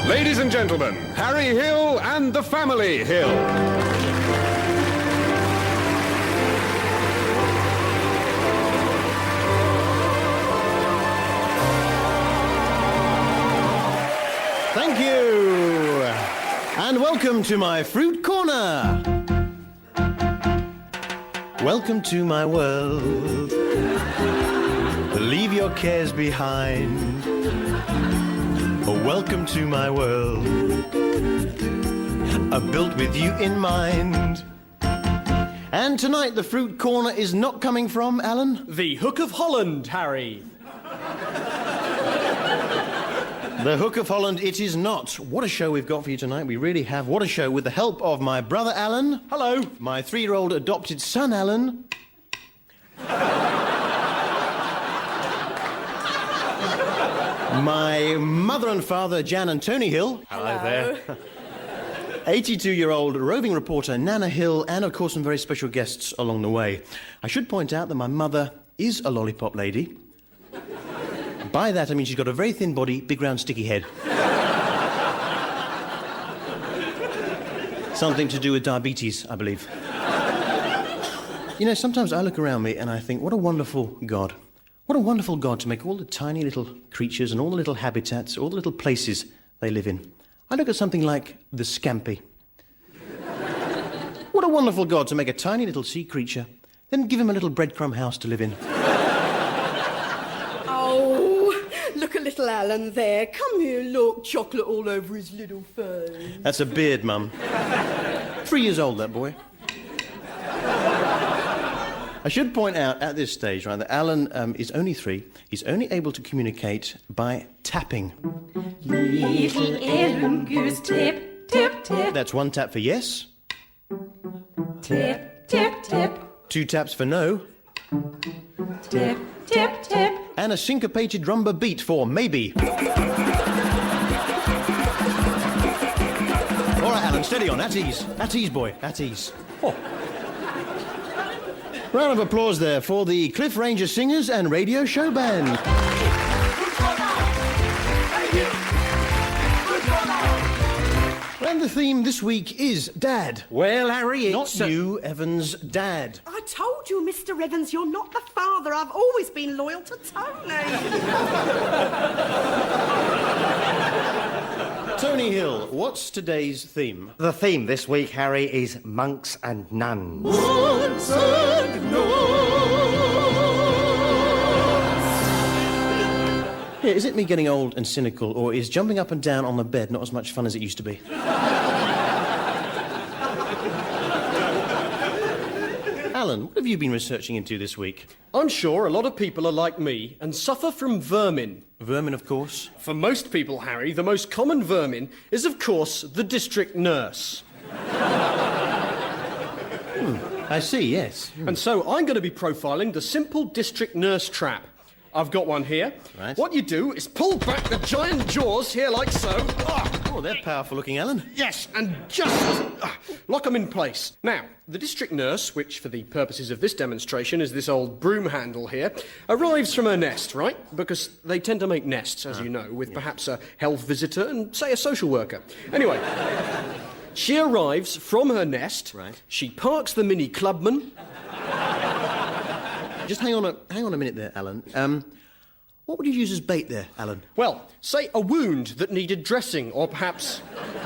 Ladies and gentlemen, Harry Hill and the Family Hill. Thank you, and welcome to my fruit corner. Welcome to my world. Leave your cares behind. Welcome to my world. Built with you in mind. And tonight the fruit corner is not coming from, Alan? The Hook of Holland, Harry. The Hook of Holland it is not. What a show we've got for you tonight. We really have. What a show with the help of my brother Alan. Hello. My 3-year-old adopted son Alan. My mother and father Jan and Tony Hill. Hello there. 82-year-old roving reporter Nana Hill, and of course some very special guests along the way. I should point out that my mother is a lollipop lady. By that I mean she's got a very thin body, big round sticky head. Something to do with diabetes, I believe. You know, sometimes I look around me and I think, what a wonderful God. What a wonderful God to make all the tiny little creatures and all the little habitats, all the little places they live in. I look at something like the scampi. What a wonderful God to make a tiny little sea creature, then give him a little breadcrumb house to live in. Oh, look at little Alan there. Come here, look, chocolate all over his little face. That's a beard, Mum. 3 years old, that boy. I should point out at this stage, right, that Alan is only 3. He's only able to communicate by tapping. Little Ellen goes tip, tip, tip. That's 1 tap for yes. Tip, tip, tip. 2 taps for no. Tip, tip, tip. And a syncopated rumba beat for maybe. All right, Alan, steady on. At ease. At ease, boy. At ease. Oh. Round of applause there for the Cliff Ranger Singers and Radio Show Band. And the theme this week is Dad. Well, Harry, it's... Not you, Evans, Dad. I told you, Mr. Evans, you're not the father. I've always been loyal to Tony. Tony Hill, what's today's theme? The theme this week, Harry, is monks and nuns. Monks and nuns. Yeah, is it me getting old and cynical, or is jumping up and down on the bed not as much fun as it used to be? Alan, what have you been researching into this week? I'm sure a lot of people are like me and suffer from vermin. Vermin, of course. For most people, Harry, the most common vermin is, of course, the district nurse. I see, yes. And so I'm going to be profiling the simple district nurse trap. I've got one here. Right. What you do is pull back the giant jaws here like so. Oh, they're powerful looking, Alan. Yes, and just lock them in place. Now, the district nurse, which for the purposes of this demonstration is this old broom handle here, arrives from her nest, right? Because they tend to make nests, as you know, with perhaps a health visitor and, say, a social worker. Anyway, she arrives from her nest. Right. She parks the mini clubman. Just hang on a minute there, Alan. What would you use as bait there, Alan? Well, say a wound that needed dressing, or perhaps,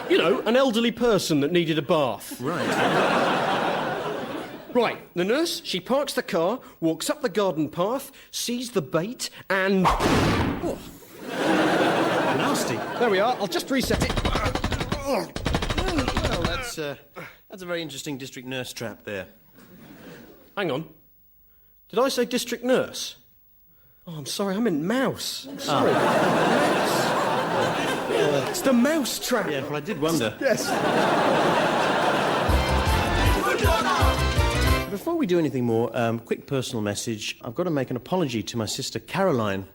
you know, an elderly person that needed a bath. Right. Right, the nurse, she parks the car, walks up the garden path, sees the bait, and... Oh. Nasty. There we are, I'll just reset it. Well, that's a very interesting district nurse trap there. Hang on. Did I say district nurse? Oh, I'm sorry, I meant mouse. I'm sorry. Mouse. It's the mouse trap. Yeah, well, I did wonder. Yes. Before we do anything more, quick personal message. I've got to make an apology to my sister Caroline,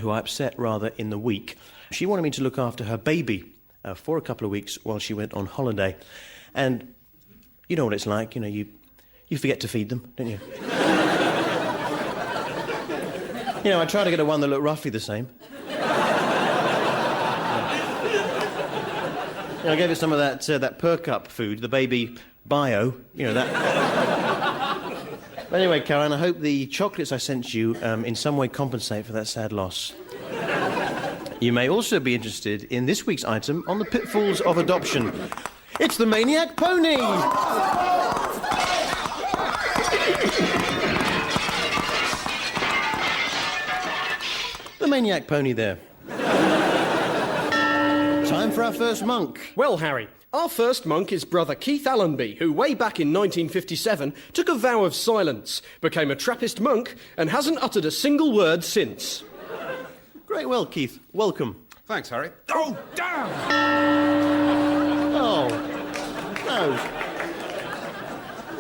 who I upset rather in the week. She wanted me to look after her baby for a couple of weeks while she went on holiday. And you know what it's like, you know, you forget to feed them, don't you? You know, I try to get her one that looked roughly the same. I gave it some of that per-cup food, the baby bio, you know, that... But anyway, Caroline, I hope the chocolates I sent you in some way compensate for that sad loss. You may also be interested in this week's item on the pitfalls of adoption. It's the Maniac Pony! The Maniac Pony there. Time for our first monk. Well, Harry, our first monk is Brother Keith Allenby, who way back in 1957 took a vow of silence, became a Trappist monk, and hasn't uttered a single word since. Great, well, Keith, welcome. Thanks, Harry. Oh, damn! Oh,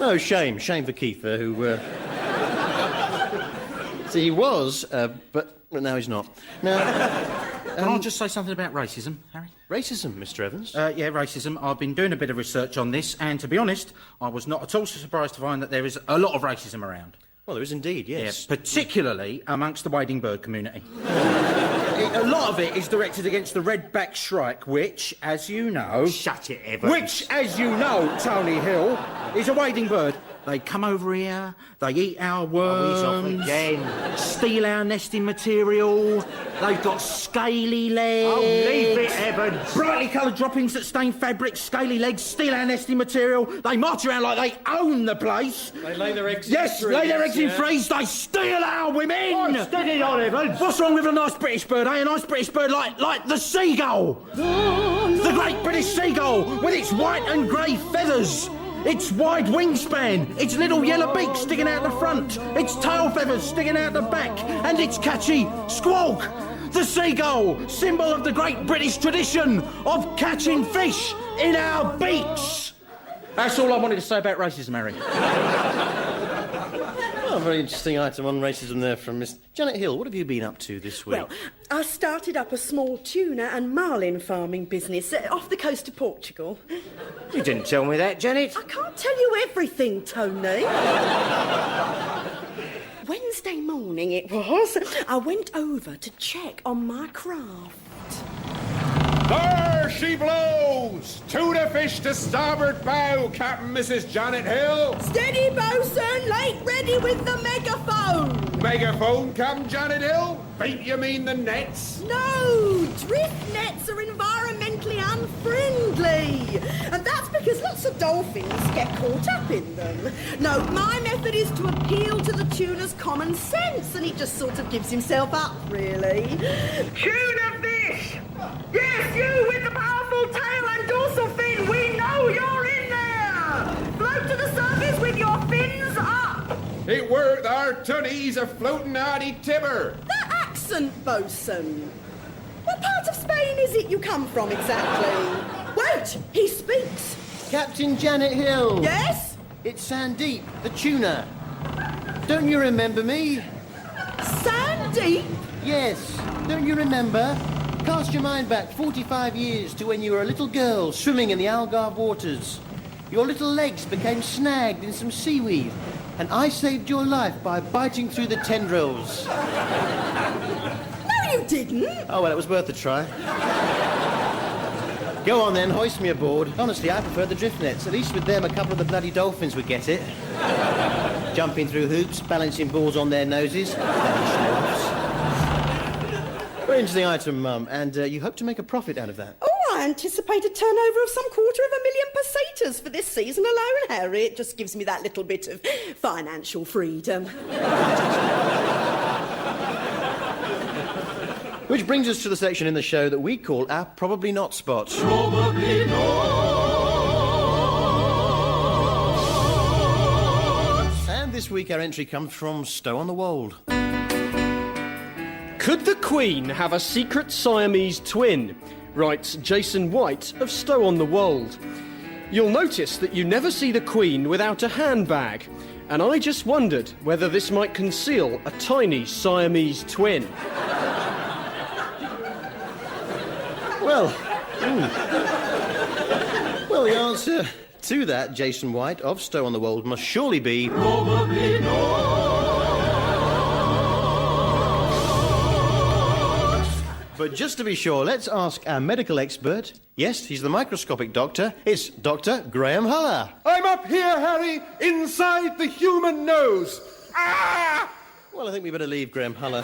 no, shame for Keith, who... See, he was, but now he's not. Now... Can I just say something about racism, Harry? Racism, Mr. Evans? Yeah, racism. I've been doing a bit of research on this, and to be honest, I was not at all surprised to find that there is a lot of racism around. Well, there is indeed, yes. Yeah, particularly amongst the wading bird community. A lot of it is directed against the redback shrike, which, as you know... Shut it, Evans. Which, as you know, Tony Hill, is a wading bird. They come over here, they eat our worms... Oh, he's off again. Steal our nesting material, they've got scaly legs... Oh, leave it, Evans. Brightly coloured droppings that stain fabric, scaly legs, steal our nesting material, they march around like they own the place... They lay their eggs Yes, in lay their eggs in yeah. freeze, they steal our women! Oh, steady on, Evans. What's wrong with a nice British bird, eh? A nice British bird like the seagull! The great British seagull, with its white and grey feathers! Its wide wingspan, its little yellow beak sticking out the front, its tail feathers sticking out the back, and its catchy squawk! The seagull, symbol of the great British tradition of catching fish in our beaks! That's all I wanted to say about racism, Harry. Oh, a very interesting item on racism there from Miss Janet Hill. What have you been up to this week? Well, I started up a small tuna and marlin farming business off the coast of Portugal. You didn't tell me that, Janet. I can't tell you everything, Tony. Wednesday morning it was. I went over to check on my craft. There she blows! Tuna fish to starboard bow, Captain Mrs. Janet Hill. Steady, bosun, late ready with the megaphone. Megaphone, Captain Janet Hill? Beat you mean the nets? No, drift nets are environmentally unfriendly. And that's because lots of dolphins get caught up in them. No, my method is to appeal to the tuna's common sense, and he just sort of gives himself up, really. Tuna fish! Yes, you with the powerful tail and dorsal fin, we know you're in there! Float to the surface with your fins up! It worked, our tunnies a floating hardy timber. That accent, bosun. What part of Spain is it you come from exactly? Wait, he speaks. Captain Janet Hill! Yes? It's Sandeep, the tuna. Don't you remember me? Sandy? Yes. Don't you remember? Cast your mind back 45 years to when you were a little girl swimming in the Algarve waters. Your little legs became snagged in some seaweed, and I saved your life by biting through the tendrils. No, you didn't. Oh, well, it was worth a try. Go on, then, hoist me aboard. Honestly, I prefer the drift nets. At least with them, a couple of the bloody dolphins would get it. Jumping through hoops, balancing balls on their noses. Very interesting item, Mum, and you hope to make a profit out of that. Oh, I anticipate a turnover of some 250,000 pesetas for this season alone, Harry. It just gives me that little bit of financial freedom. Which brings us to the section in the show that we call our Probably Not spot. Probably not. And this week our entry comes from Stow-on-the-Wold. Could the Queen have a secret Siamese twin? Writes Jason White of Stow-on-the-Wold. You'll notice that you never see the Queen without a handbag, and I just wondered whether this might conceal a tiny Siamese twin. Well, well, the answer to that, Jason White of Stow-on-the-Wold, must surely be... Probably not. But just to be sure, let's ask our medical expert. Yes, he's the microscopic doctor. It's Dr. Graham Huller. I'm up here, Harry, inside the human nose. Ah! Well, I think we better leave Graham Huller.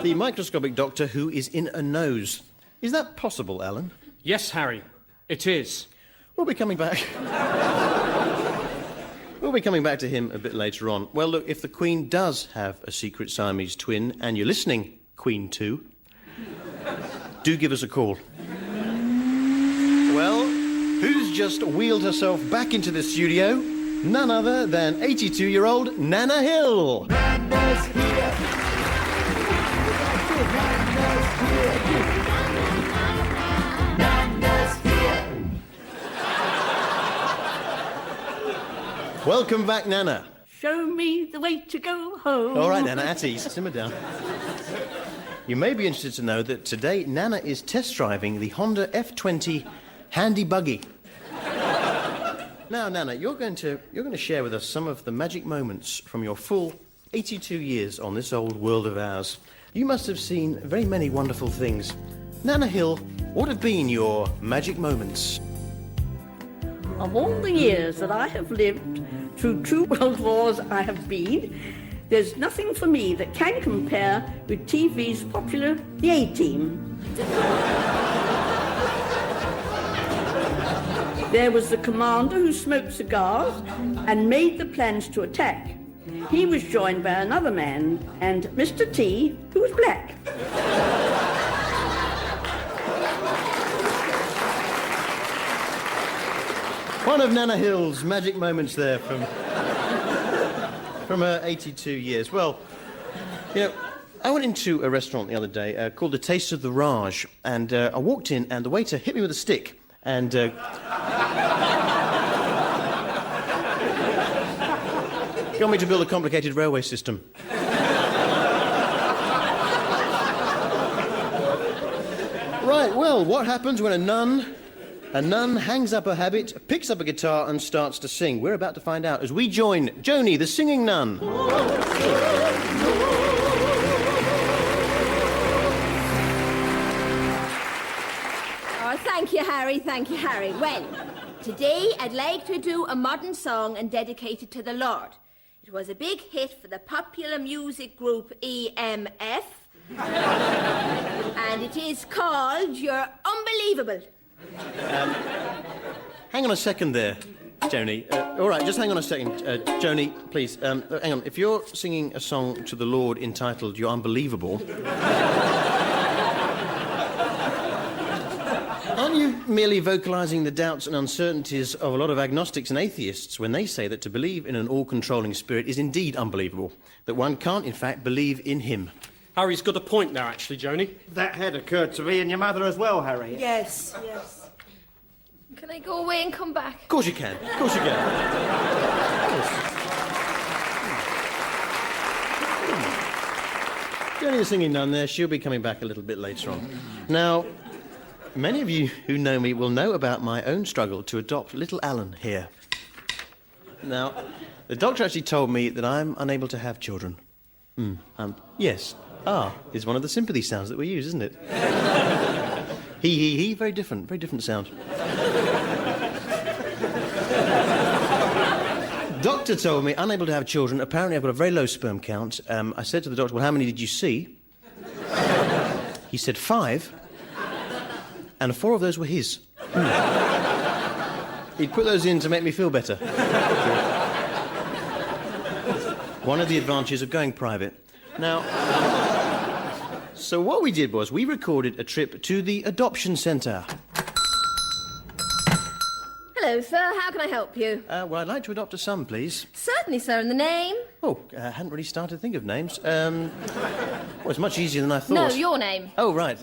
The microscopic doctor who is in a nose. Is that possible, Alan? Yes, Harry, it is. We'll be coming back. We'll be coming back to him a bit later on. Well, look, if the Queen does have a secret Siamese twin, and you're listening, Queen 2, do give us a call. Well, who's just wheeled herself back into the studio? None other than 82-year-old Nana Hill. Nana's here. Nana's here. Welcome back, Nana. Show me the way to go home. All right, Nana, at ease. Simmer down. You may be interested to know that today Nana is test driving the Honda F20 Handy Buggy. Now, Nana, you're going to share with us some of the magic moments from your full 82 years on this old world of ours. You must have seen very many wonderful things. Nana Hill, what have been your magic moments? Of all the years that I have lived through 2 world wars I have been, there's nothing for me that can compare with TV's popular The A-Team. There was the commander who smoked cigars and made the plans to attack. He was joined by another man and Mr. T, who was black. One of Nana Hill's magic moments there from her 82 years. Well, you know, I went into a restaurant the other day called The Taste of the Raj, and I walked in and the waiter hit me with a stick and... got me to build a complicated railway system. Right, well, what happens when a nun hangs up her habit, picks up a guitar and starts to sing? We're about to find out as we join Joni, the singing nun. Oh, thank you, Harry. Thank you, Harry. Well, today I'd like to do a modern song and dedicate it to the Lord. It was a big hit for the popular music group EMF. And it is called You're Unbelievable. Hang on a second there, Joni. All right, just hang on a second. Joni, please, hang on. If you're singing a song to the Lord entitled You're Unbelievable... aren't you merely vocalising the doubts and uncertainties of a lot of agnostics and atheists when they say that to believe in an all-controlling spirit is indeed unbelievable, that one can't, in fact, believe in him? Harry's got a point there, actually, Joni. That had occurred to me and your mother as well, Harry. Yes, yes. Can I go away and come back? Of course you can. Of course you can. Joni the singing nun there, she'll be coming back a little bit later on. Now, many of you who know me will know about my own struggle to adopt little Alan here. Now, the doctor actually told me that I'm unable to have children. Yes. Is one of the sympathy sounds that we use, isn't it? He, very different sound. Doctor told me, unable to have children. Apparently I've got a very low sperm count. I said to the doctor, well, how many did you see? He said 5. And 4 of those were his. He'd put those in to make me feel better. One of the advantages of going private. Now, so what we did was we recorded a trip to the adoption centre. Hello, sir. How can I help you? Well, I'd like to adopt a son, please. Certainly, sir. And the name? Oh, I hadn't really started to think of names. Well, it's much easier than I thought. No, your name. Oh, right.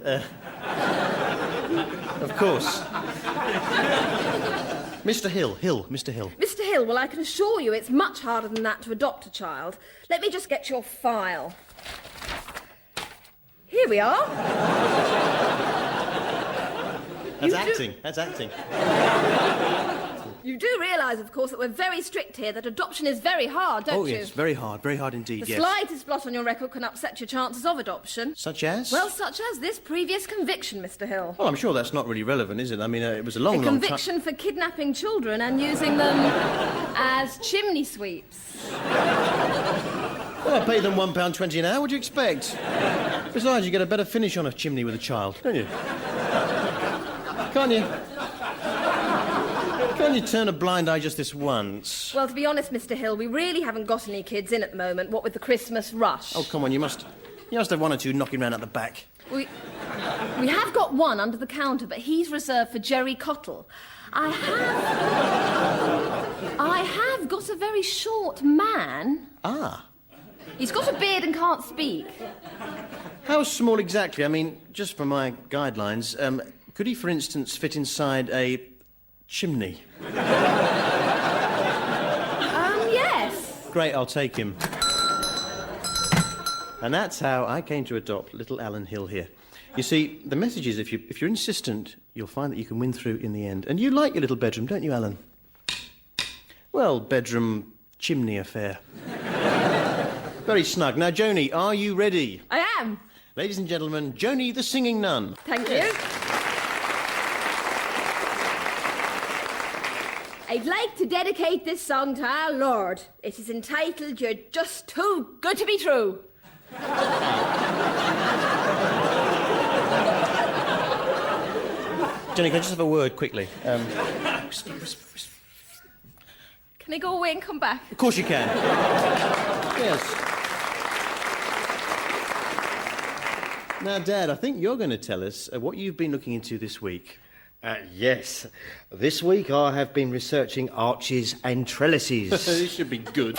Of course. Mr. Hill, Mr. Hill. Mr. Hill, well, I can assure you it's much harder than that to adopt a child. Let me just get your file. Here we are. That's acting. You do realise, of course, that we're very strict here, that adoption is very hard, don't you? Oh, yes, very hard indeed, The yes. slightest blot on your record can upset your chances of adoption. Such as? Well, such as this previous conviction, Mr. Hill. Well, I'm sure that's not really relevant, is it? I mean, it was a long, A long time... conviction for kidnapping children and using them as chimney sweeps. Well, I pay them £1.20 an hour, what do you expect? Besides, you get a better finish on a chimney with a child, don't you? Can't you? Can't you turn a blind eye just this once? Well, to be honest, Mr. Hill, we really haven't got any kids in at the moment, what with the Christmas rush. Oh, come on, you must have one or two knocking round at the back. We have got one under the counter, but he's reserved for Jerry Cottle. I have got a very short man. Ah. He's got a beard and can't speak. How small exactly? I mean, just for my guidelines, could he, for instance, fit inside a chimney? Yes. Great, I'll take him. And that's how I came to adopt little Alan Hill here. You see, the message is, if you're insistent, you'll find that you can win through in the end. And you like your little bedroom, don't you, Alan? Well, bedroom chimney affair. Very snug. Now, Joni, are you ready? I am. Ladies and gentlemen, Joni the singing nun. Thank you. I'd like to dedicate this song to our Lord. It is entitled You're Just Too Good to Be True. Jenny, can I just have a word quickly? Can I go away and come back? Of course you can. Yes. Now, Dad, I think you're going to tell us what you've been looking into this week. Yes. This week I have been researching arches and trellises. This should be good.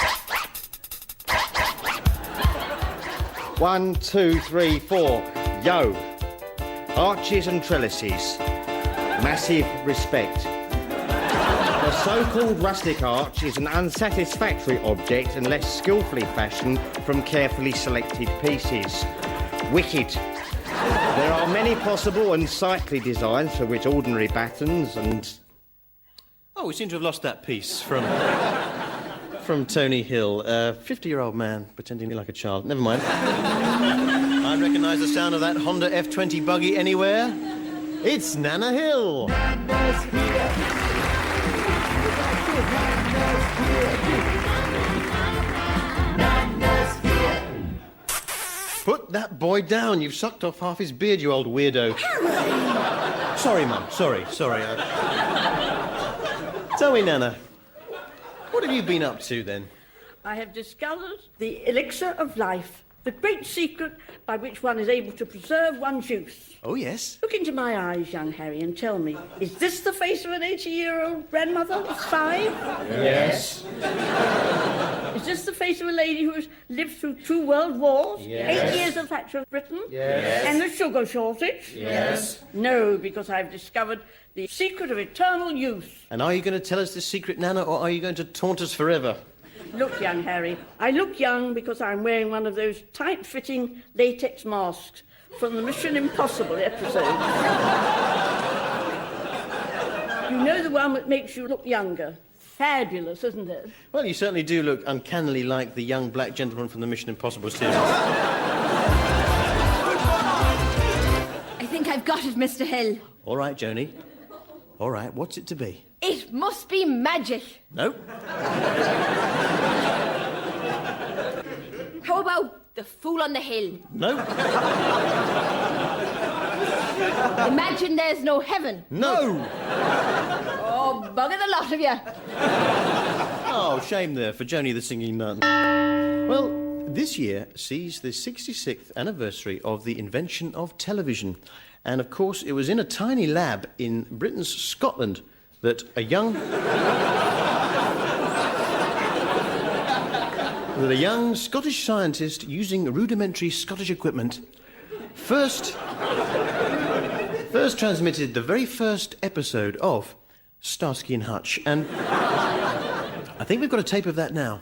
1, 2, 3, 4. Yo. Arches and trellises. Massive respect. The so-called rustic arch is an unsatisfactory object unless skillfully fashioned from carefully selected pieces. Wicked. There are many possible and sightly designs for which ordinary battens and... Oh, we seem to have lost that piece from Tony Hill. 50-year-old man pretending to be like a child. Never mind. I recognise the sound of that Honda F20 buggy anywhere. It's Nana Hill. Nana's here. Nana's here. Put that boy down. You've sucked off half his beard, you old weirdo. Sorry, Mum. Sorry. Tell me, Nana, what have you been up to, then? I have discovered the elixir of life, the great secret by which one is able to preserve one's youth. Oh, yes? Look into my eyes, young Harry, and tell me, is this the face of an 80-year-old grandmother who's 5? Yes. Is this the face of a lady who has lived through 2 world wars? Yes. 8 years of Thatcher Britain? Yes. And the sugar shortage? Yes. No, because I've discovered the secret of eternal youth. And are you going to tell us this secret, Nana, or are you going to taunt us forever? Look, young Harry, I look young because I'm wearing one of those tight-fitting latex masks from the Mission Impossible episode. You know the one that makes you look younger. Fabulous, isn't it? Well, you certainly do look uncannily like the young black gentleman from the Mission Impossible series. I think I've got it, Mr. Hill. All right, Joni. All right, what's it to be? It must be magic. No? How about the Fool on the Hill? No? Imagine there's no heaven. No! Oh, bugger the lot of you. Oh, shame there for Joni the singing nun. Well, this year sees the 66th anniversary of the invention of television. And, of course, it was in a tiny lab in Britain's Scotland that a young Scottish scientist using rudimentary Scottish equipment first transmitted the very first episode of Starsky and Hutch. And I think we've got a tape of that now.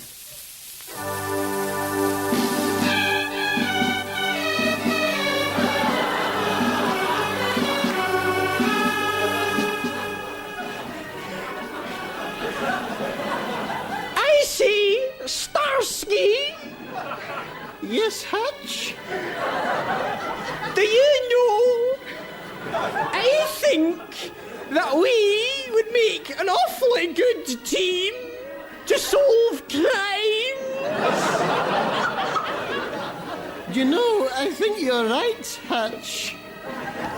Do you know, I think that we would make an awfully good team to solve crimes. You know, I think you're right, Hutch.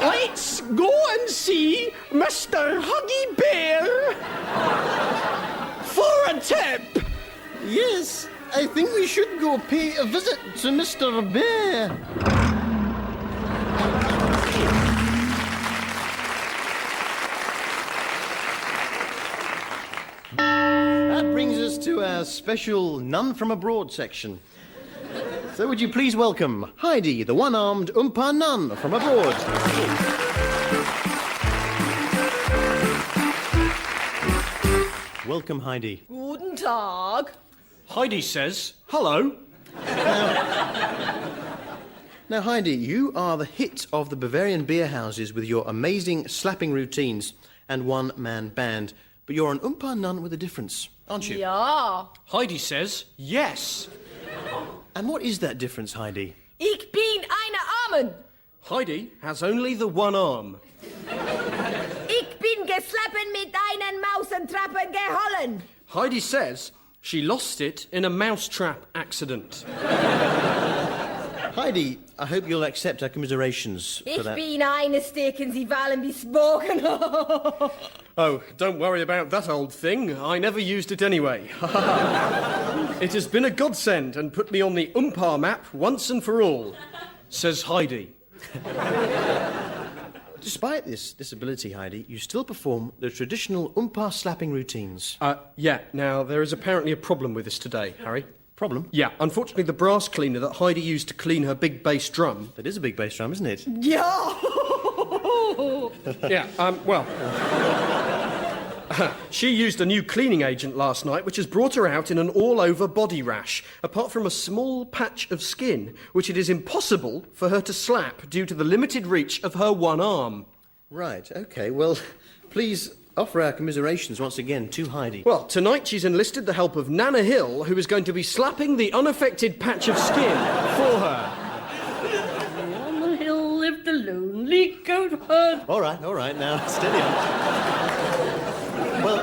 Let's go and see Mr. Huggy Bear for a tip. Yes, I think we should go pay a visit to Mr. Bear. That brings us to our special Nun from Abroad section. So would you please welcome Heidi, the one-armed Oompa Nun from abroad. Welcome, Heidi. Guten Tag. Heidi says, hello. Now, Heidi, you are the hit of the Bavarian beer houses with your amazing slapping routines and one-man band. But you're an Oompa Nun with a difference, aren't you? Ja. Heidi says, yes. And what is that difference, Heidi? Ich bin eine Armen. Heidi has only the one arm. Ich bin geslappen mit einen Mausentrappen gehollen. Heidi says she lost it in a mousetrap accident. Heidi, I hope you'll accept our commiserations for Ich that. bin eine Stecken, Sie wollen besprochen. Oh, don't worry about that old thing. I never used it anyway. It has been a godsend and put me on the Oompa map once and for all, says Heidi. Despite this disability, Heidi, you still perform the traditional Oompa slapping routines. Yeah, now there is apparently a problem with this today, Harry. Problem? Yeah, unfortunately the brass cleaner that Heidi used to clean her big bass drum... That is a big bass drum, isn't it? Ja. well... She used a new cleaning agent last night, which has brought her out in an all-over body rash, apart from a small patch of skin, which it is impossible for her to slap due to the limited reach of her one arm. Right, OK. Well, please offer our commiserations once again to Heidi. Well, tonight she's enlisted the help of Nana Hill, who is going to be slapping the unaffected patch of skin for her. On the hill lived a lonely goat herd. All right, now, steady on. Well,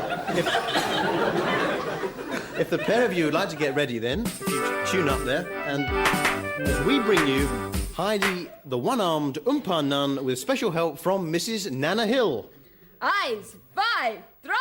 if the pair of you would like to get ready then, if you tune up there, and as we bring you Heidi, the one-armed Oompa Nun, with special help from Mrs. Nana Hill. 1, 2, 3.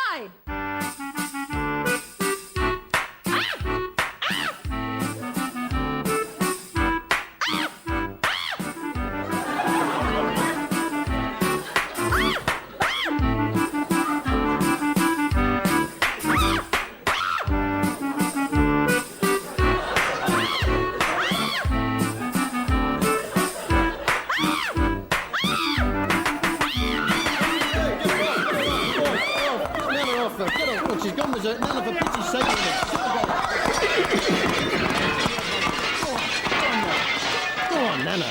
She's gone, there's Nana, for pity's sake. Go on, Nana.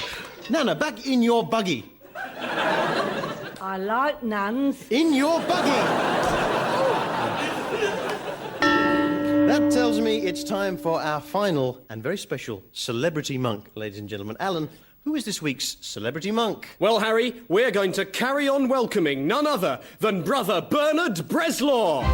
Nana, back in your buggy. I like nuns. In your buggy! That tells me it's time for our final And very special celebrity monk, ladies and gentlemen. Alan, who is this week's celebrity monk? Well, Harry, we're going to carry on welcoming none other than Brother Bernard Bresslaw.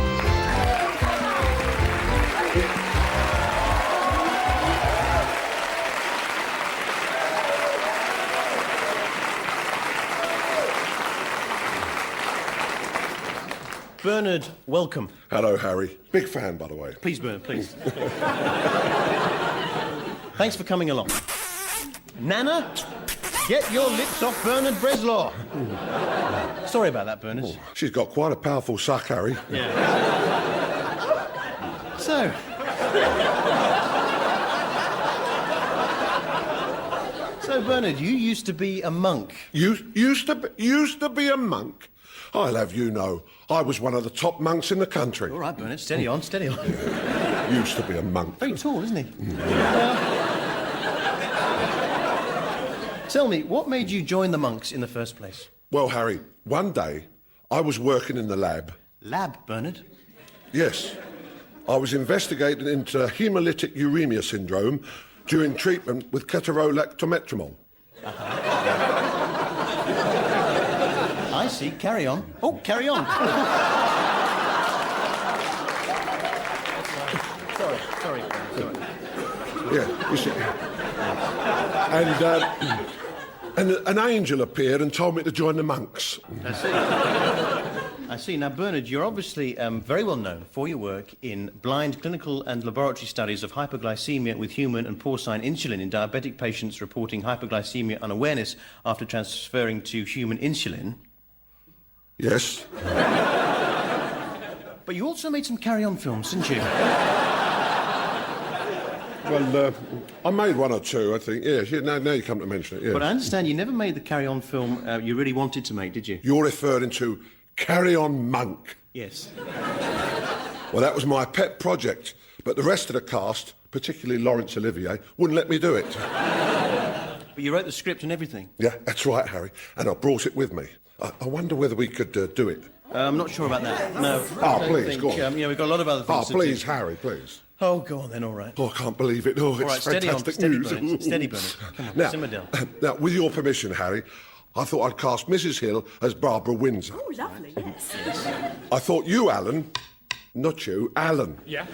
Bernard, welcome. Hello, Harry. Big fan, by the way. Please, Bernard, please. Thanks for coming along. Nana, get your lips off Bernard Bresslaw. Sorry about that, Bernard. She's got quite a powerful suck, Harry. So, Bernard, you used to be a monk. Used to be a monk. I'll have you know, I was one of the top monks in the country. All right, Bernard, steady on, steady on. Used to be a monk. Very tall, isn't he? Tell me, what made you join the monks in the first place? Well, Harry, one day I was working in the lab. Lab, Bernard? Yes. I was investigating into hemolytic uremia syndrome during treatment with ketorolactometramol. see. Carry on. Oh, carry on. Sorry. Yeah, you see. And an angel appeared and told me to join the monks. I see. Now, Bernard, you're obviously very well known for your work in blind clinical and laboratory studies of hypoglycemia with human and porcine insulin in diabetic patients reporting hypoglycemia unawareness after transferring to human insulin. Yes. But you also made some carry-on films, didn't you? Well, I made one or two, I think. Yes, now you come to mention it, yes. But I understand you never made the carry-on film you really wanted to make, did you? You're referring to Carry On Monk. Yes. Well, that was my pet project, but the rest of the cast, particularly Laurence Olivier, wouldn't let me do it. But you wrote the script and everything. Yeah, that's right, Harry, and I brought it with me. I wonder whether we could do it. I'm not sure about that. No. Please, go on. We've got a lot of other things to do. Please, Harry, please. Oh, go on then, all right. Oh, I can't believe it. Oh, it's fantastic news. Steady, Bernard. Come on, simmer down. Now, with your permission, Harry, I thought I'd cast Mrs. Hill as Barbara Windsor. Oh, lovely, yes. I thought you, Alan, not you, Alan. Yeah?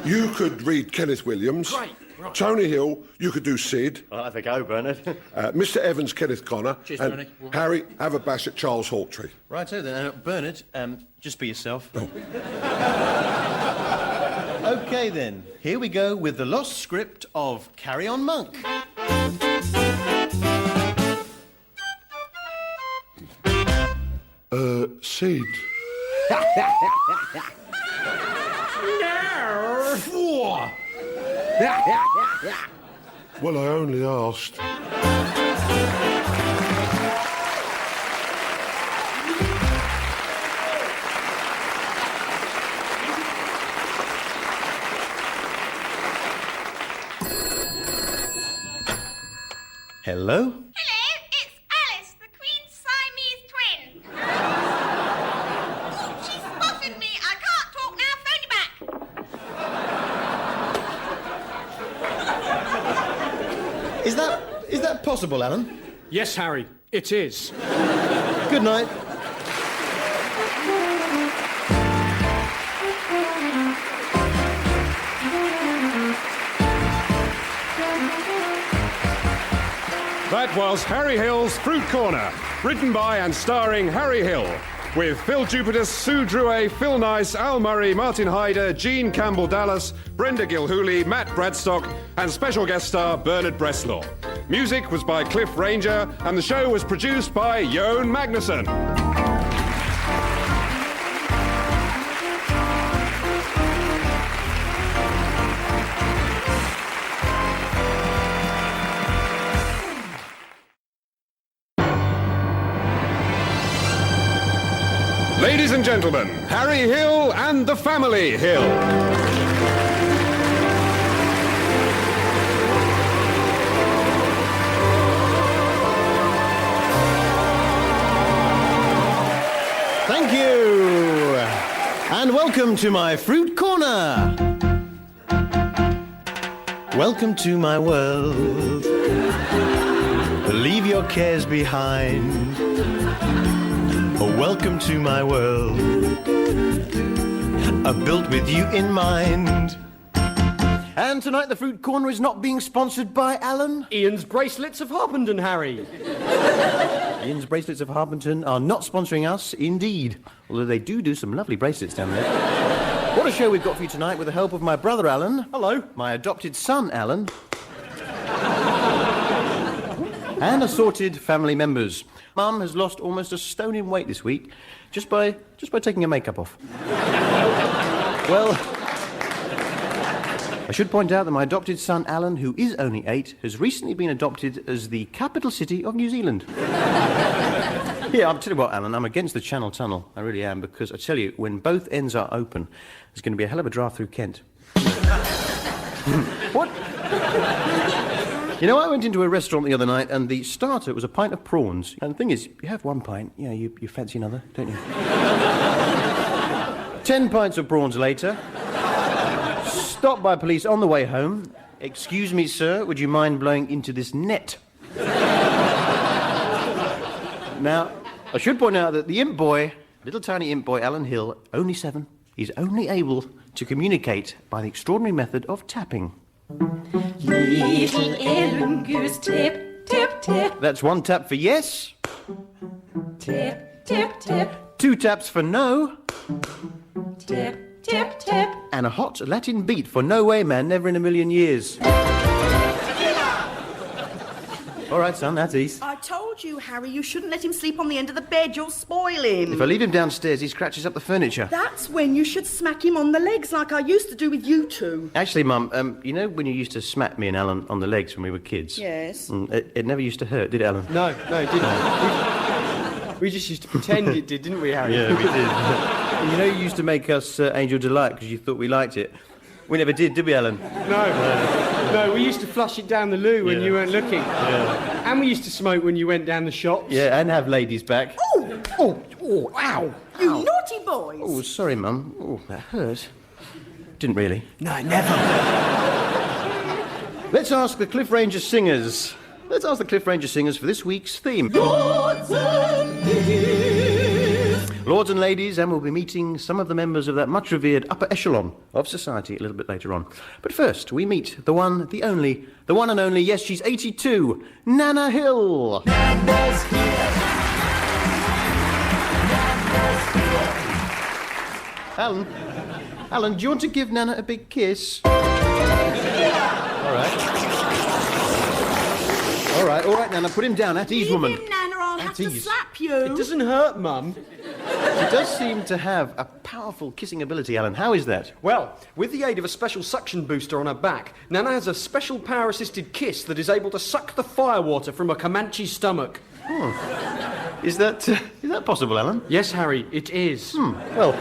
You could read Kenneth Williams. Great, right. Tony Hill, you could do Sid. I'll have a go, Bernard. Mr. Evans, Kenneth Connor. Cheers, and Tony. Harry, have a bash at Charles Hawtrey. Righto then. Bernard, just be yourself. OK then, here we go with the lost script of Carry On Monk. Sid. Well, I only asked. Hello? Hello, it's Alice, the Queen's Siamese twin. Oh, she spotted me. I can't talk now. Phone you back. Is that possible, Alan? Yes, Harry, it is. Good night. That was Harry Hill's Fruit Corner, written by and starring Harry Hill, with Phil Jupitus, Sue Drouet, Phil Nice, Al Murray, Martin Hyder, Jean Campbell-Dallas, Brenda Gilhooly, Matt Bradstock, and special guest star Bernard Bresslaw. Music was by Cliff Ranger, and the show was produced by Jon Magnusson. Ladies and gentlemen, Harry Hill and the Family Hill. Thank you. And welcome to my Fruit Corner. Welcome to my world. Leave your cares behind. Welcome to my world, built with you in mind. And tonight the Fruit Corner is not being sponsored by Alan. Ian's Bracelets of Harpenden, Harry. Ian's Bracelets of Harpenden are not sponsoring us, indeed. Although they do some lovely bracelets down there. What a show we've got for you tonight with the help of my brother Alan. Hello. My adopted son Alan. And assorted family members. Mum has lost almost a stone in weight this week just by taking her makeup off. Well, I should point out that my adopted son Alan, who is only 8, has recently been adopted as the capital city of New Zealand. Yeah, I'll tell you what, Alan, I'm against the Channel Tunnel. I really am, because I tell you, when both ends are open, there's going to be a hell of a draft through Kent. What? You know, I went into a restaurant the other night and the starter was a pint of prawns. And the thing is, you have one pint, you fancy another, don't you? 10 pints of prawns later, stopped by police on the way home. Excuse me, sir, would you mind blowing into this net? Now, I should point out that the imp boy, little tiny imp boy Alan Hill, only 7, is only able to communicate by the extraordinary method of tapping. Little Ellen goose tip, tip, tip. That's 1 tap for yes. Tip, tip, tip. 2 taps for no. Tip, tip, tip. And a hot Latin beat for no way, man, never in a million years. All right, son, that's ease. I told you, Harry, you shouldn't let him sleep on the end of the bed. You'll spoil him. If I leave him downstairs, he scratches up the furniture. That's when you should smack him on the legs like I used to do with you two. Actually, Mum, you know when you used to smack me and Alan on the legs when we were kids? Yes. It never used to hurt, did it, Alan? No, it didn't. We just used to pretend it did, didn't we, Harry? Yeah, we did. You know, you used to make us Angel Delight because you thought we liked it. We never did we, Alan? No, we used to flush it down the loo when you weren't looking. Yeah. And we used to smoke when you went down the shops. Yeah, and have ladies back. Oh, ow. You naughty boys. Oh, sorry, Mum. Oh, that hurt. Didn't really. No, never. Let's ask the Cliff Ranger Singers. Let's ask the Cliff Ranger Singers for this week's theme. Lords and ladies. Lords and ladies, and we'll be meeting some of the members of that much revered upper echelon of society a little bit later on. But first, we meet the one, the one and only, yes, she's 82, Nana Hill. Nana's here. Alan, do you want to give Nana a big kiss? All right, Nana, put him down. At ease, woman. Leave him, Nana, I'll have to ease. slap you. It doesn't hurt, Mum. She does seem to have a powerful kissing ability, Alan. How is that? Well, with the aid of a special suction booster on her back, Nana has a special power-assisted kiss that is able to suck the firewater from a Comanche's stomach. Is that possible, Alan? Yes, Harry, it is. Well,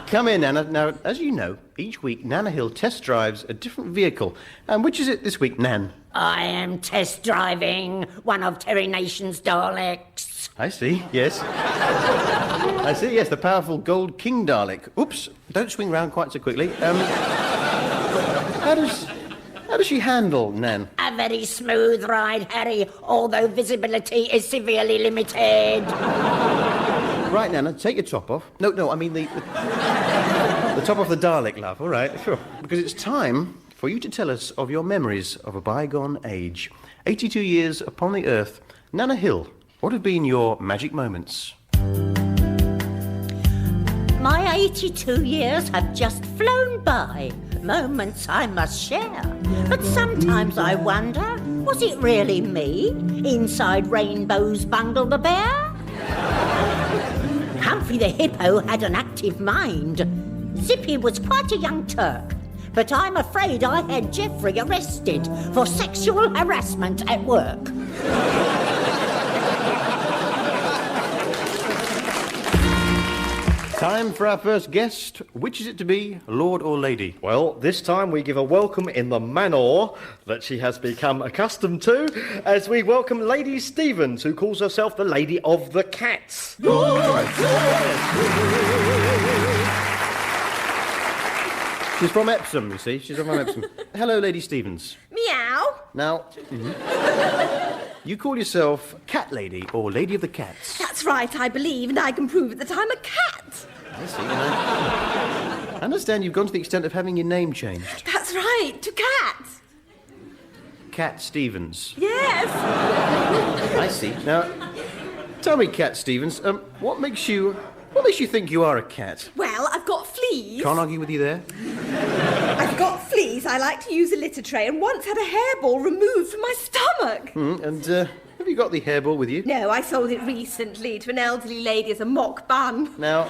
come in, Nana. Now, as you know, each week Nana Hill test drives a different vehicle. And which is it this week, Nan? I am test driving one of Terry Nation's Daleks. I see, yes. I see, yes, the powerful Gold King Dalek. Oops, don't swing round quite so quickly. How does she handle, Nan? A very smooth ride, Harry, although visibility is severely limited. Right, Nana, take your top off. No, I mean the top off the Dalek, love. All right, sure. Because it's time for you to tell us of your memories of a bygone age. 82 years upon the earth. Nana Hill, what have been your magic moments? My 82 years have just flown by. Moments I must share. But sometimes I wonder, was it really me? Inside Rainbow's Bungle the Bear? Humphrey the Hippo had an active mind. Zippy was quite a young Turk. But I'm afraid I had Geoffrey arrested for sexual harassment at work. Time for our first guest. Which is it to be, Lord or Lady? Well, this time we give a welcome in the manner that she has become accustomed to, as we welcome Lady Stevens, who calls herself the Lady of the Cats. She's from Epsom, you see. She's from Epsom. Hello, Lady Stevens. Meow. Now, you call yourself Cat Lady or Lady of the Cats. That's right, I believe, and I can prove that I'm a cat. I see. I understand you've gone to the extent of having your name changed. That's right, to cat. Cat Stevens. Yes. I see. Now, tell me, Cat Stevens, what makes you think you are a cat? Well, I've got fleas. Can't argue with you there. I've got fleas. I like to use a litter tray and once had a hairball removed from my stomach. And have you got the hairball with you? No, I sold it recently to an elderly lady as a mock bun. Now,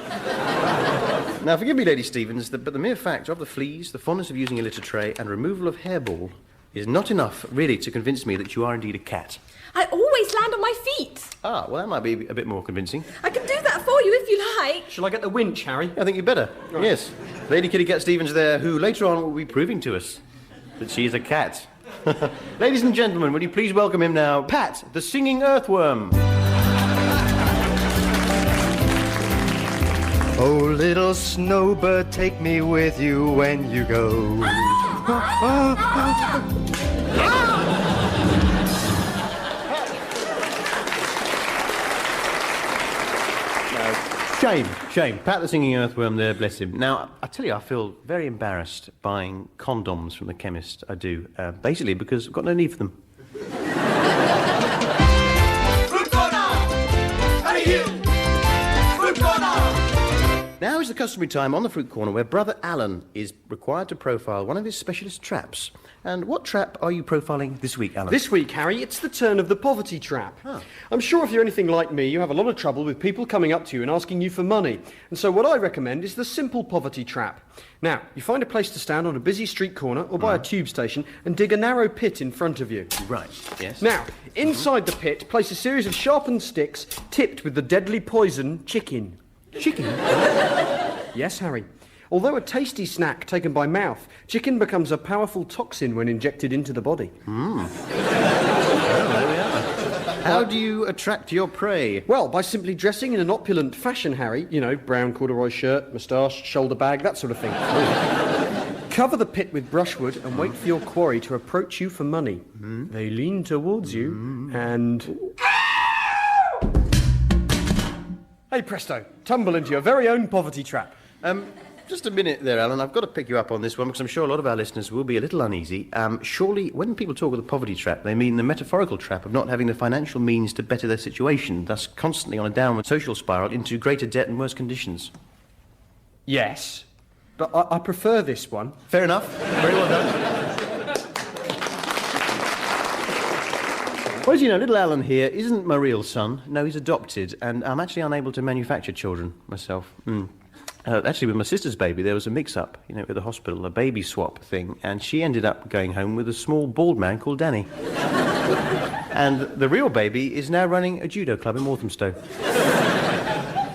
forgive me, Lady Stevens, but the mere fact of the fleas, the fondness of using a litter tray, and removal of hairball is not enough, really, to convince me that you are indeed a cat. I always land on my feet. Ah, well, that might be a bit more convincing. I can do that for you if you like. Shall I get the winch, Harry? I think you'd better. Right. Yes. Lady Kitty Cat Stevens there, who later on will be proving to us that she is a cat. Ladies and gentlemen, will you please welcome him now, Pat, the singing earthworm. Oh, little snowbird, take me with you when you go. Shame. Pat the singing earthworm there, bless him. Now, I tell you, I feel very embarrassed buying condoms from the chemist. I do. Basically because I've got no need for them. Fruit corner! Harry Hill! Fruit corner! Now is the customary time on the Fruit Corner where Brother Alan is required to profile one of his specialist traps. And what trap are you profiling this week, Alan? This week, Harry, it's the turn of the poverty trap. Oh. I'm sure if you're anything like me, you have a lot of trouble with people coming up to you and asking you for money. And so what I recommend is the simple poverty trap. Now, you find a place to stand on a busy street corner or by a tube station and dig a narrow pit in front of you. Right, yes. Now, inside the pit, place a series of sharpened sticks tipped with the deadly poison chicken. Chicken? Yes, Harry. Although a tasty snack taken by mouth, chicken becomes a powerful toxin when injected into the body. Well, there we are. How do you attract your prey? Well, by simply dressing in an opulent fashion, Harry. You know, brown corduroy shirt, moustache, shoulder bag, that sort of thing. Cover the pit with brushwood and wait for your quarry to approach you for money. They lean towards you and... Hey, presto, tumble into your very own poverty trap. Just a minute there, Alan. I've got to pick you up on this one because I'm sure a lot of our listeners will be a little uneasy. Surely, when people talk of the poverty trap, they mean the metaphorical trap of not having the financial means to better their situation, thus constantly on a downward social spiral into greater debt and worse conditions. Yes, but I prefer this one. Fair enough. Very well done. Well, as you know, little Alan here isn't my real son. No, he's adopted, and I'm actually unable to manufacture children myself. Actually, with my sister's baby, there was a mix-up, you know, at the hospital, a baby swap thing, and she ended up going home with a small bald man called Danny. And the real baby is now running a judo club in Walthamstow.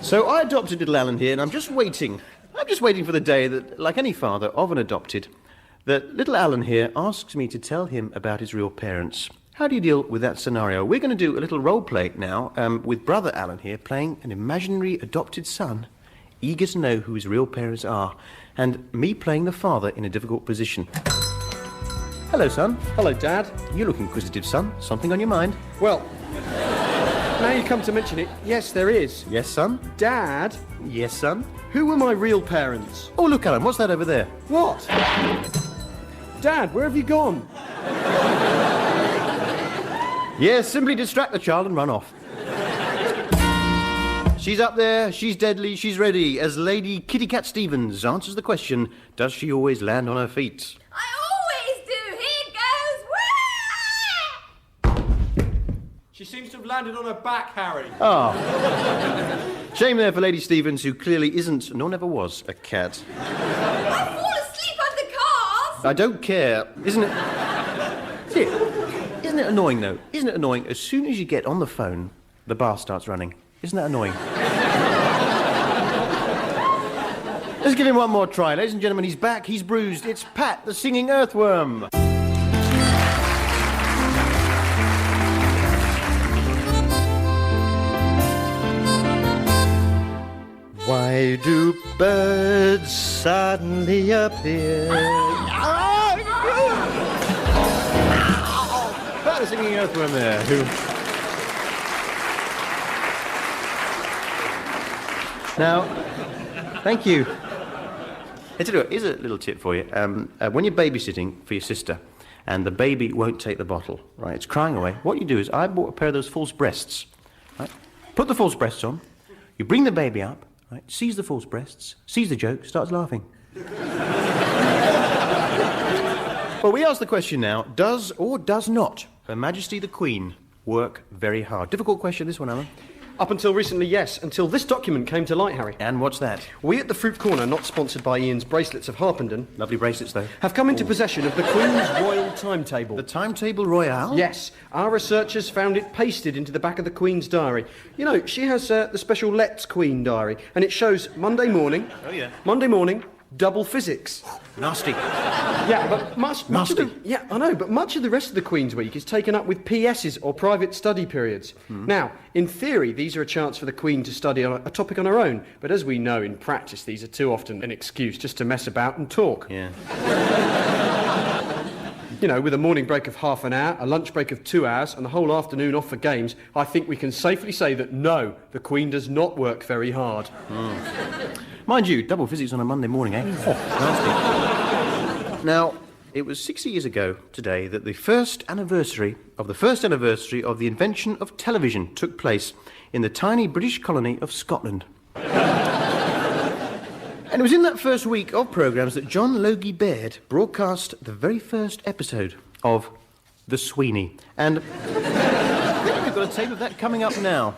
So I adopted little Alan here, and I'm just waiting for the day that, like any father of an adopted, that little Alan here asks me to tell him about his real parents. How do you deal with that scenario? We're going to do a little role play now with Brother Alan here playing an imaginary adopted son, eager to know who his real parents are, and me playing the father in a difficult position. Hello, son. Hello, Dad. You look inquisitive, son. Something on your mind? Well, now you come to mention it, yes, there is. Yes, son? Dad? Yes, son? Who were my real parents? Oh, look, Alan, what's that over there? What? Dad, where have you gone? Yes, simply distract the child and run off. She's up there, she's deadly, she's ready, as Lady Kitty Cat Stevens answers the question, does she always land on her feet? I always do. Here goes. Wah! She seems to have landed on her back, Harry. Oh. Shame there for Lady Stevens, who clearly isn't, nor never was, a cat. I fall asleep under cars. I don't care. Isn't it annoying, though? Isn't it annoying? As soon as you get on the phone, the bar starts running. Isn't that annoying? Let's give him one more try. Ladies and gentlemen, he's back, he's bruised. It's Pat, the singing earthworm. Why do birds suddenly appear? Pat, the singing earthworm there, who... Now, thank you. Here's a little tip for you. When you're babysitting for your sister and the baby won't take the bottle, right, it's crying away, what you do is, I bought a pair of those false breasts, right? Put the false breasts on, you bring the baby up, right, sees the false breasts, sees the joke, starts laughing. Well, we ask the question now, does or does not Her Majesty the Queen work very hard? Difficult question, this one, Alan. Up until recently, yes. Until this document came to light, Harry. And what's that? We at the Fruit Corner, not sponsored by Ian's Bracelets of Harpenden... Lovely bracelets, though. ...have come into possession of the Queen's Royal Timetable. The Timetable Royale? Yes. Our researchers found it pasted into the back of the Queen's diary. You know, she has the special Let's Queen diary, and it shows Monday morning... Oh, yeah. Monday morning, double physics. Nasty. Yeah, but much of the... Yeah, I know, but much of the rest of the Queen's Week is taken up with PSs or private study periods. Now, in theory, these are a chance for the Queen to study on a topic on her own, but as we know, in practice, these are too often an excuse just to mess about and talk. Yeah. you know, with a morning break of half an hour, a lunch break of 2 hours, and the whole afternoon off for games, I think we can safely say that no, the Queen does not work very hard. Mind you, double physics on a Monday morning, eh? Nasty. Now, it was 60 years ago today that the first anniversary of the invention of television took place in the tiny British colony of Scotland. And it was in that first week of programmes that John Logie Baird broadcast the very first episode of The Sweeney. And we've got a tape of that coming up now.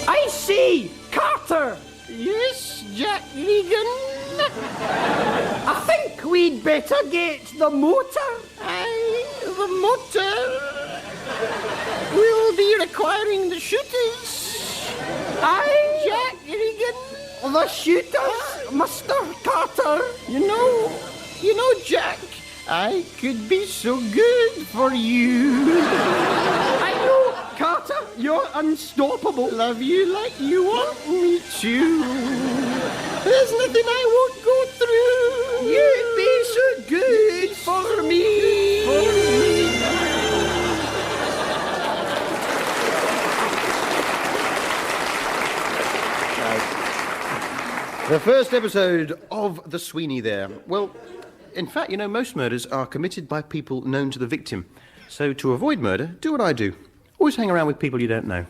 I see! Carter! Yes, Jack Regan? I think we'd better get the motor. Aye, the motor. We'll be requiring the shooters. Aye, Jack Regan. The shooters, Mr. Carter. You know, Jack, I could be so good for you. I know, Carter, you're unstoppable. Love you like you want me to. There's nothing I won't go through. You'd be so good for me. The first episode of The Sweeney there. Well, in fact, you know, most murders are committed by people known to the victim. So to avoid murder, do what I do. Always hang around with people you don't know.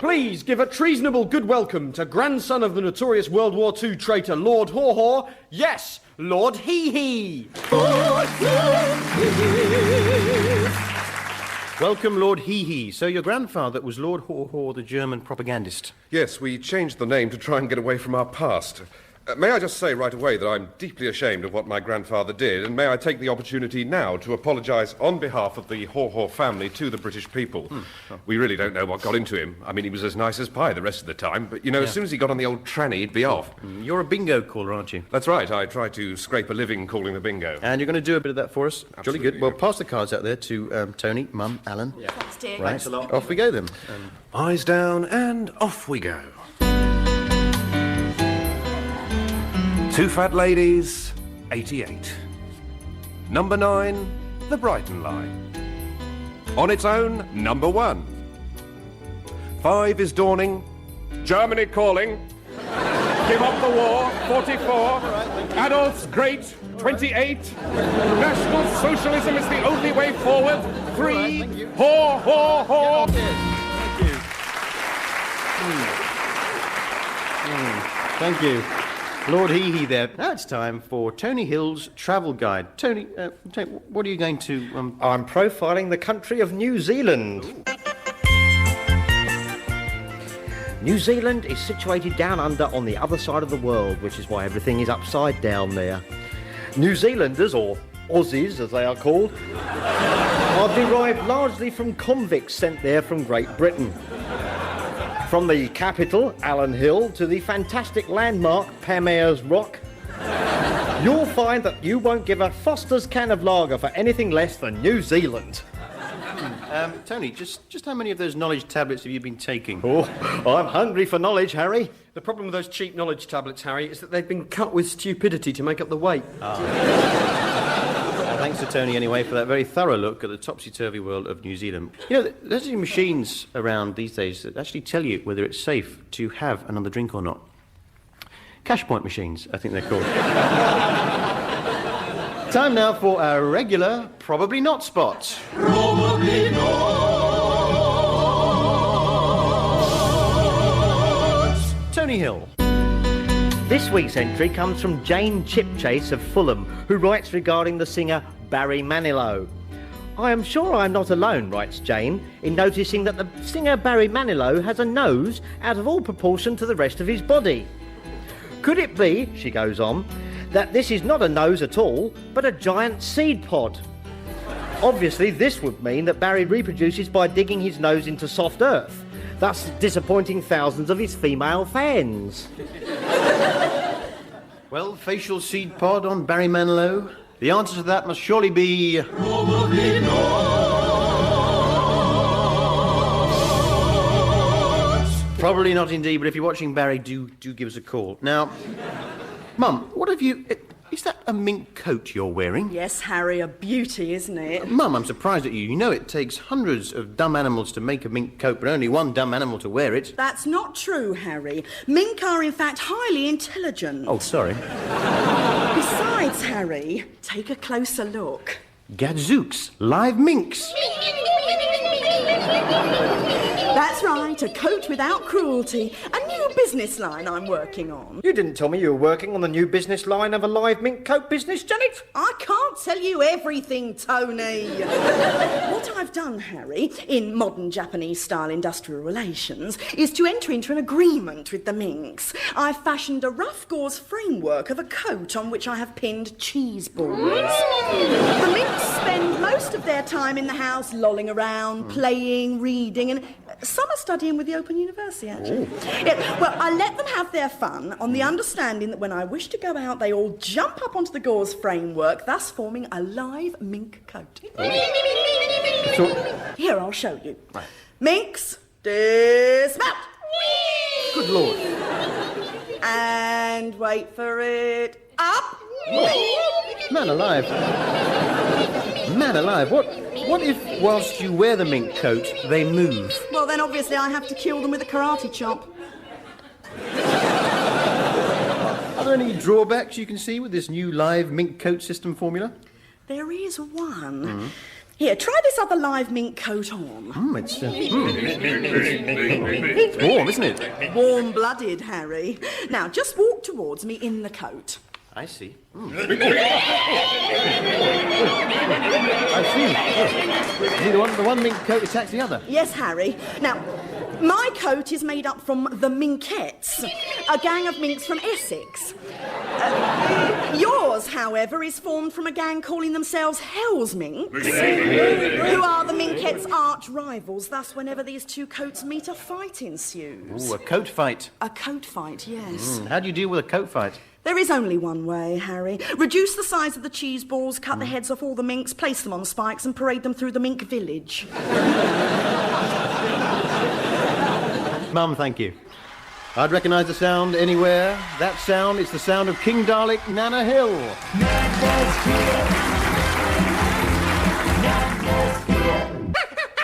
Please give a treasonable good welcome to grandson of the notorious World War II traitor Lord Haw-Haw, yes, Lord Hee-Hee. Welcome, Lord Hee-Hee. So your grandfather was Lord Haw-Haw, the German propagandist. Yes, we changed the name to try and get away from our past. May I just say right away that I'm deeply ashamed of what my grandfather did, and may I take the opportunity now to apologise on behalf of the Haw-Haw family to the British people. We really don't know what got into him. I mean, he was as nice as pie the rest of the time, but, you know, as soon as he got on the old tranny, he'd be off. You're a bingo caller, aren't you? That's right. I try to scrape a living calling the bingo. And you're going to do a bit of that for us? Absolutely. Jolly good. Well, pass the cards out there to Tony, Mum, Alan. Yeah. Thanks, dear. Right. Thanks a lot. Off we go, then. Eyes down and off we go. Two Fat Ladies, 88. Number 9, the Brighton line. On its own, number 1. 5 is dawning. Germany calling. Give up the war, 44. Adolf's great, 28. National Socialism is the only way forward, 3. Haw, haw, haw. Thank you. Lord Hee-Hee there. Now it's time for Tony Hill's travel guide. Tony, what are you going to... I'm profiling the country of New Zealand. New Zealand is situated down under on the other side of the world, which is why everything is upside down there. New Zealanders, or Aussies as they are called, are derived largely from convicts sent there from Great Britain. From the capital, Allen Hill, to the fantastic landmark, Perrier's Rock, you'll find that you won't give a Foster's can of lager for anything less than New Zealand. Tony, just how many of those knowledge tablets have you been taking? Oh, I'm hungry for knowledge, Harry. The problem with those cheap knowledge tablets, Harry, is that they've been cut with stupidity to make up the weight. Thanks to Tony, anyway, for that very thorough look at the topsy-turvy world of New Zealand. You know, there's actually machines around these days that actually tell you whether it's safe to have another drink or not. Cash point machines, I think they're called. Time now for our regular Probably Not spot. Probably not. Tony Hill. This week's entry comes from Jane Chipchase of Fulham, who writes regarding the singer Barry Manilow. I am sure I am not alone, writes Jane, in noticing that the singer Barry Manilow has a nose out of all proportion to the rest of his body. Could it be, she goes on, that this is not a nose at all, but a giant seed pod? Obviously, this would mean that Barry reproduces by digging his nose into soft earth, thus disappointing thousands of his female fans. Well, facial seed pod on Barry Manilow. The answer to that must surely be... Probably not. Probably not indeed, but if you're watching Barry, do give us a call. Now, Mum, what have you... Is that a mink coat you're wearing? Yes, Harry, a beauty, isn't it? Mum, I'm surprised at you. You know it takes hundreds of dumb animals to make a mink coat, but only one dumb animal to wear it. That's not true, Harry. Mink are, in fact, highly intelligent. Oh, sorry. Besides, Harry, take a closer look. Gadzooks, live minks. That's right, a coat without cruelty. A new business line I'm working on. You didn't tell me you were working on the new business line of a live mink coat business, Janet. I can't tell you everything, Tony. What I've done, Harry, in modern Japanese-style industrial relations, is to enter into an agreement with the minks. I've fashioned a rough gauze framework of a coat on which I have pinned cheese balls. The minks spend most of their time in the house lolling around, playing, reading, and some are studying with the Open University, actually. Yeah, well, I let them have their fun on the understanding that when I wish to go out, they all jump up onto the gauze framework, thus forming a live mink coat. Here, I'll show you. Right. Minks, dismount! Good Lord. And wait for it. Up! Man alive. Man alive, what if, whilst you wear the mink coat, they move? Well, then obviously I have to kill them with a karate chop. Are there any drawbacks you can see with this new live mink coat system formula? There is one. Here, try this other live mink coat on. It's warm, isn't it? Warm-blooded, Harry. Now, just walk towards me in the coat. I see. I see. The one mink coat attacks the other. Yes, Harry. Now, my coat is made up from the Minkettes, a gang of minks from Essex. Yours, however, is formed from a gang calling themselves Hell's Minks, who are the Minkettes' arch rivals. Thus, whenever these two coats meet, a fight ensues. Ooh, a coat fight. A coat fight, yes. How do you deal with a coat fight? There is only one way, Harry. Reduce the size of the cheese balls, cut the heads off all the minks, place them on spikes and parade them through the mink village. Mum, thank you. I'd recognise the sound anywhere. That sound is the sound of King Dalek, Nana Hill.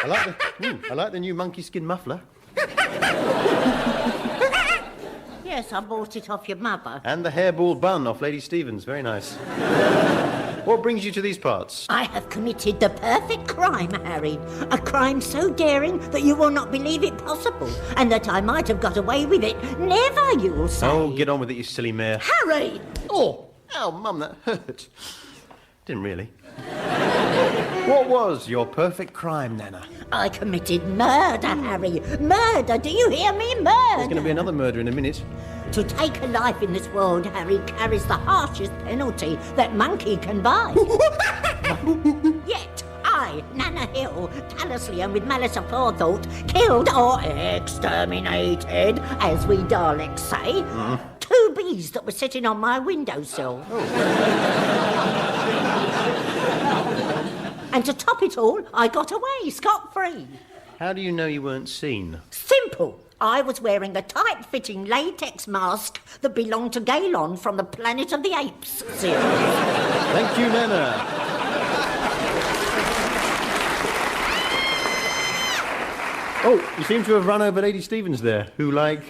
I like the new monkey skin muffler. Yes, I bought it off your mother. And the hairball bun off Lady Stevens. Very nice. What brings you to these parts? I have committed the perfect crime, Harry. A crime so daring that you will not believe it possible, and that I might have got away with it. Never, you will say. Oh, get on with it, you silly mare. Harry! Oh, Mum, that hurt. Didn't really. What was your perfect crime, Nana? I committed murder, Harry. Murder, do you hear me? Murder! There's going to be another murder in a minute. To take a life in this world, Harry, carries the harshest penalty that monkey can buy. Yet, I, Nana Hill, callously and with malice aforethought, killed or exterminated, as we Daleks say, 2 bees that were sitting on my windowsill. And to top it all, I got away scot-free. How do you know you weren't seen? Simple. I was wearing a tight-fitting latex mask that belonged to Galon from the Planet of the Apes series. Thank you, Nana. Oh, you seem to have run over Lady Stevens there, who, like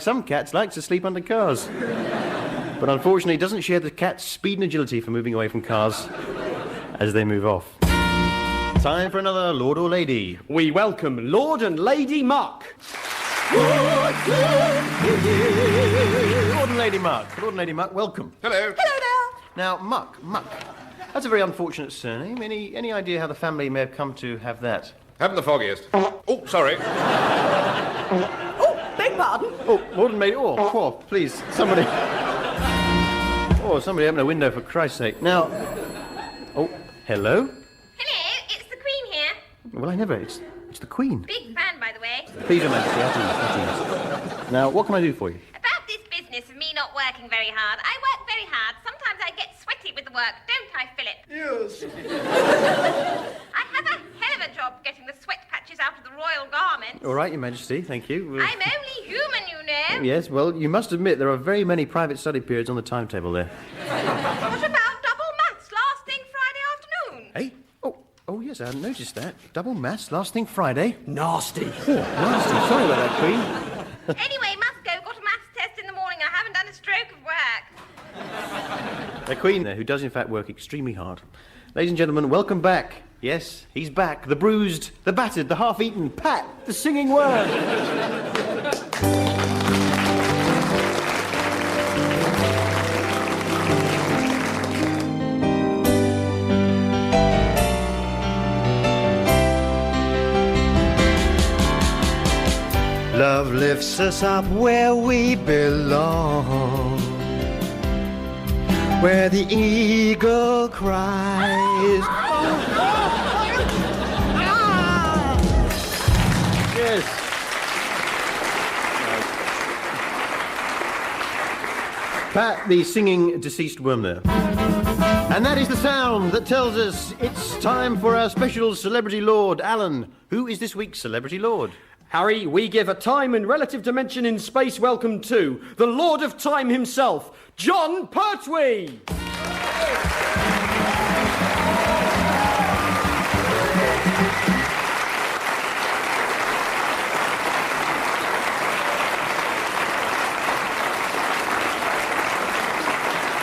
some cats, likes to sleep under cars. But unfortunately doesn't share the cat's speed and agility for moving away from cars as they move off. Time for another Lord or Lady. We welcome Lord and Lady Muck. Lord and Lady Muck. Lord and Lady Muck, welcome. Hello. Hello there. Now, Muck. That's a very unfortunate surname. Any idea how the family may have come to have that? Haven't the foggiest. Oh, sorry. Oh, beg pardon. Oh, Lord and Lady. Oh, please, somebody. Oh, somebody open a window for Christ's sake. Now. Oh, hello? Hello, it's the Queen here. Well, I never. It's the Queen. Big fan, by the way. Please, Your Majesty, at ease. Now, what can I do for you? About this business of me not working very hard. I work very hard. Sometimes I get sweaty with the work, don't years. I have a hell of a job getting the sweat patches out of the royal garments. All right, Your Majesty, thank you. I'm only human, you know. Yes, well, you must admit there are very many private study periods on the timetable there. What about double maths last thing Friday afternoon? Hey? Oh, yes, I hadn't noticed that. Double maths last thing Friday. Nasty. Oh, nasty. Sorry about that, Queen. Anyway, must go. Got a maths test in the morning. I haven't done a stroke of work. The Queen there, who does in fact work extremely hard. Ladies and gentlemen, welcome back. Yes, he's back. The bruised, the battered, the half-eaten, Pat, the singing word. Love lifts us up where we belong, where the eagle cries. Yes. Pat, the singing deceased worm there. And that is the sound that tells us it's time for our special celebrity lord, Alan. Who is this week's celebrity lord? Harry, we give a time and relative dimension in space welcome to the Lord of Time himself, John Pertwee.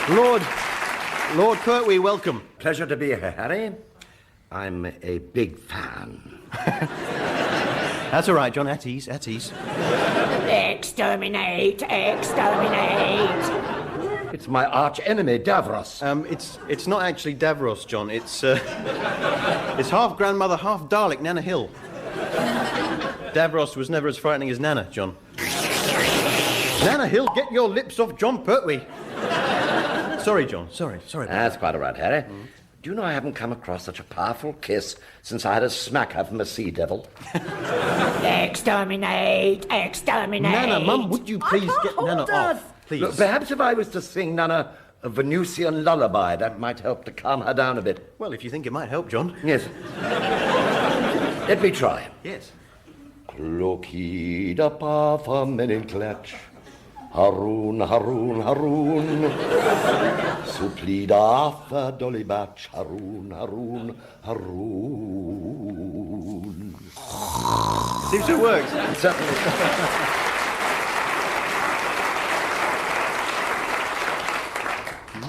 Lord Pertwee, welcome. Pleasure to be here, Harry. I'm a big fan. That's all right, John. At ease, at ease. Exterminate! Exterminate! It's my arch enemy, Davros. It's not actually Davros, John. It's half grandmother, half Dalek, Nana Hill. Davros was never as frightening as Nana, John. Nana Hill, get your lips off John Pertwee. Sorry, John. Sorry. That's quite all right, Harry. Do you know I haven't come across such a powerful kiss since I had a smack her from a sea devil? Exterminate! Exterminate! Nana, Mum, would you please get Nana off? Please. Look, perhaps if I was to sing Nana a Venusian lullaby, that might help to calm her down a bit. Well, if you think it might help, John. Yes. Let me try. Yes. Lokida pa van menenkletch. Haroon, Haroon, Haroon. Suplida afa dolibach. Haroon, Haroon, Haroon. Seems to have worked. Certainly.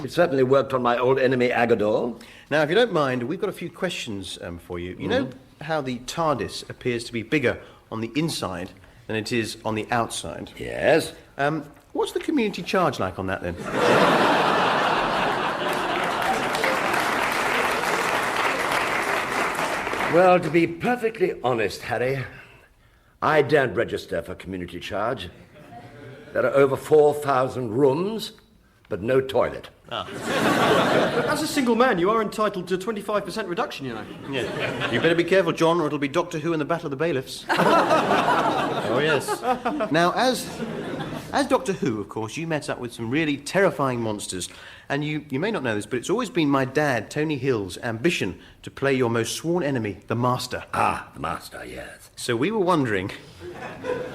It certainly worked on my old enemy Agador. Now, if you don't mind, we've got a few questions for you. You know how the TARDIS appears to be bigger on the inside than it is on the outside? Yes. What's the community charge like on that, then? Well, to be perfectly honest, Harry, I daren't register for community charge. There are over 4,000 rooms, but no toilet. As a single man, you are entitled to 25% reduction, you know. Yeah. You better be careful, John, or it'll be Doctor Who and the Battle of the Bailiffs. Oh, yes. Now, as Doctor Who, of course, you met up with some really terrifying monsters. And you may not know this, but it's always been my dad, Tony Hill's, ambition to play your most sworn enemy, the Master. Ah, the Master, yes. So we were wondering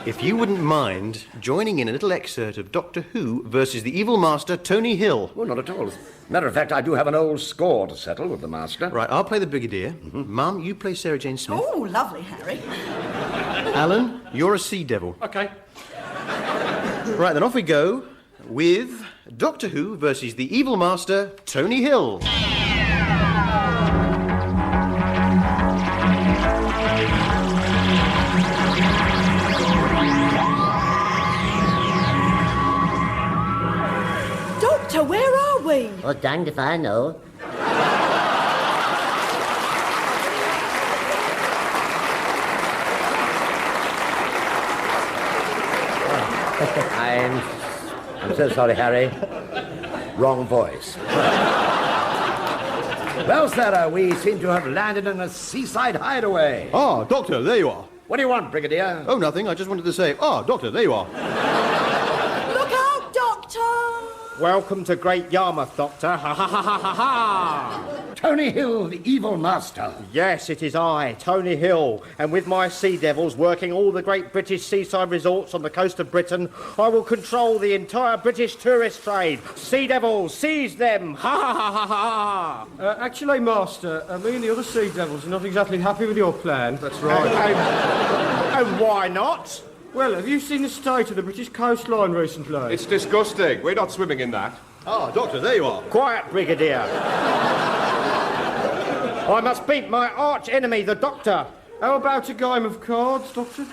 if you wouldn't mind joining in a little excerpt of Doctor Who versus the evil Master, Tony Hill. Well, not at all. Matter of fact, I do have an old score to settle with the Master. Right, I'll play the Brigadier. Mum, you play Sarah Jane Smith. Oh, lovely, Harry. Alan, you're a sea devil. Okay. Right, then off we go with Doctor Who versus the evil Master, Tony Hill. Doctor, where are we? Oh, danged if I know. I'm so sorry, Harry. Wrong voice. Well, Sarah, we seem to have landed in a seaside hideaway. Ah, Doctor, there you are. What do you want, Brigadier? Oh, nothing. I just wanted to say, Doctor, there you are. Look out, Doctor! Welcome to Great Yarmouth, Doctor. Ha ha ha ha ha ha! Tony Hill, the evil master. Yes, it is I, Tony Hill, and with my sea devils working all the great British seaside resorts on the coast of Britain, I will control the entire British tourist trade. Sea devils, seize them! Ha ha ha ha ha! Actually, Master, me and the other sea devils are not exactly happy with your plan. That's right. And why not? Well, have you seen the state of the British coastline recently? It's disgusting. We're not swimming in that. Ah, Doctor, there you are. Quiet, Brigadier. I must beat my arch enemy, the Doctor. How about a game of cards, Doctor?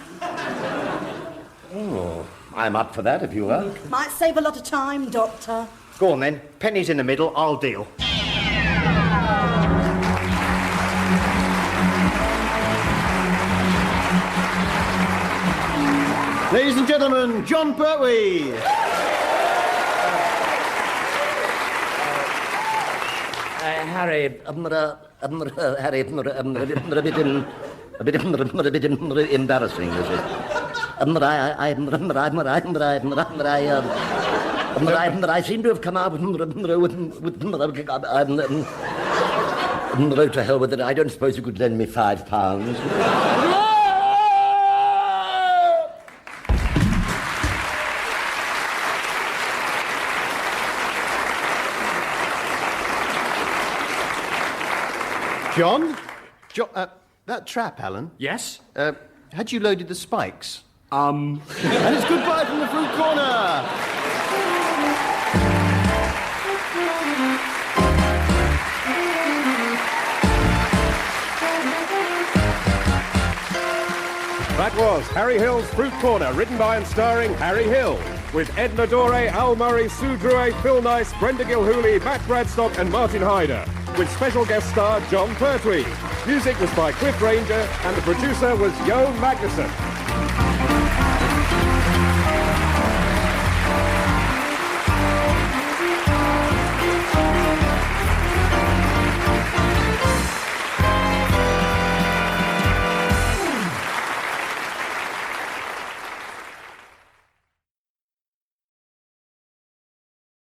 Oh, I'm up for that if you are. Might save a lot of time, Doctor. Go on then. Pennies in the middle, I'll deal. Ladies and gentlemen, John Pertwee. Harry, Harry, a bit embarrassing, this is. I seem to have come out with to hell with it. I don't suppose you could lend me £5. John? That trap, Alan? Yes? Had you loaded the spikes? And it's goodbye from the fruit corner! That was Harry Hill's Fruit Corner, written by and starring Harry Hill, with Edna Dore, Al Murray, Sue Drouet, Phil Nice, Brenda Gilhooly, Matt Bradstock and Martin Hyder, with special guest star John Pertwee. Music was by Cliff Ranger and the producer was Yo Magnuson.